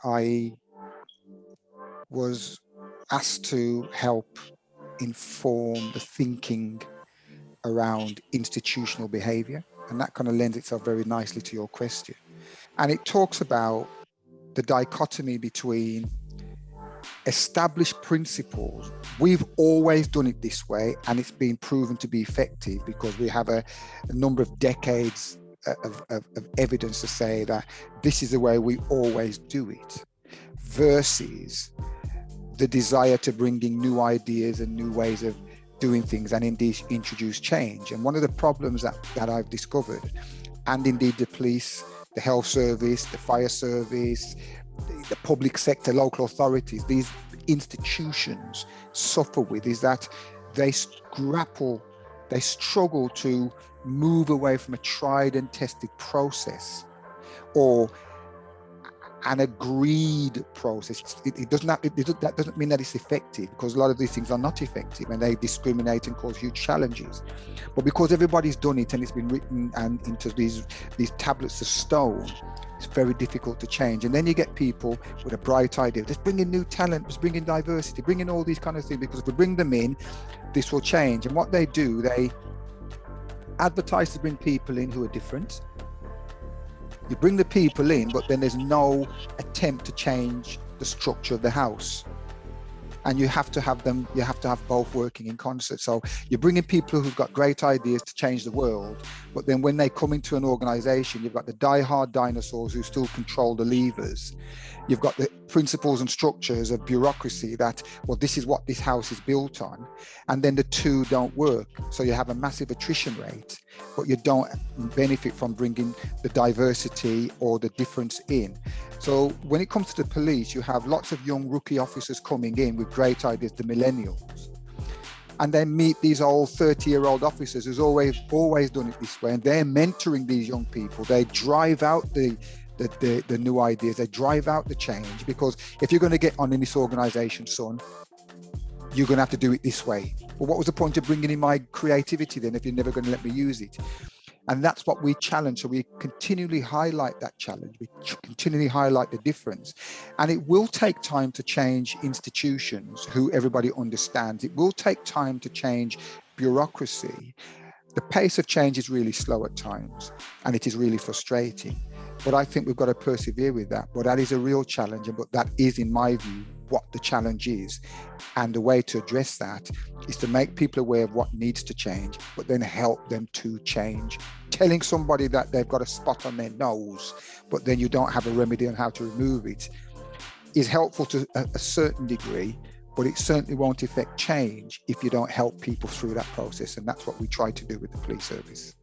I was asked to help inform the thinking around institutional behavior. And that kind of lends itself very nicely to your question. And it talks about the dichotomy between established principles. We've always done it this way, and it's been proven to be effective because we have a number of decades of evidence to say that this is the way we always do it, versus the desire to bring in new ideas and new ways of doing things and indeed introduce change. And one of the problems that I've discovered, and indeed the police, the health service, the fire service, the public sector, local authorities, these institutions suffer with, is that they struggle to move away from a tried and tested process or an agreed process. That doesn't mean that it's effective, because a lot of these things are not effective and they discriminate and cause huge challenges. But because everybody's done it and it's been written and into these tablets of stone, it's very difficult to change. And then you get people with a bright idea, let's bring in new talent, let's bring in diversity, bring in all these kind of things, because if we bring them in, this will change. And what they do, they advertise to bring people in who are different. You bring the people in, but then there's no attempt to change the structure of the house. And you have to have both working in concert. So you're bringing people who've got great ideas to change the world, but then when they come into an organization, you've got the die-hard dinosaurs who still control the levers. You've got the principles and structures of bureaucracy that, well, this is what this house is built on. And then the two don't work. So you have a massive attrition rate, but you don't benefit from bringing the diversity or the difference in. So when it comes to the police, you have lots of young rookie officers coming in with great ideas, the millennials. And they meet these old 30-year-old officers who's always done it this way. And they're mentoring these young people. They drive out the new ideas, they drive out the change, because if you're going to get on in this organization, son, you're going to have to do it this way. Well, what was the point of bringing in my creativity then if you're never going to let me use it? And that's what we challenge. So we continually highlight that challenge. We continually highlight the difference. And it will take time to change institutions who everybody understands. It will take time to change bureaucracy. The pace of change is really slow at times, and it is really frustrating. But I think we've got to persevere with that. But that is a real challenge. But that is, in my view, what the challenge is. And the way to address that is to make people aware of what needs to change, but then help them to change. Telling somebody that they've got a spot on their nose, but then you don't have a remedy on how to remove it, is helpful to a certain degree, but it certainly won't affect change if you don't help people through that process. And that's what we try to do with the police service.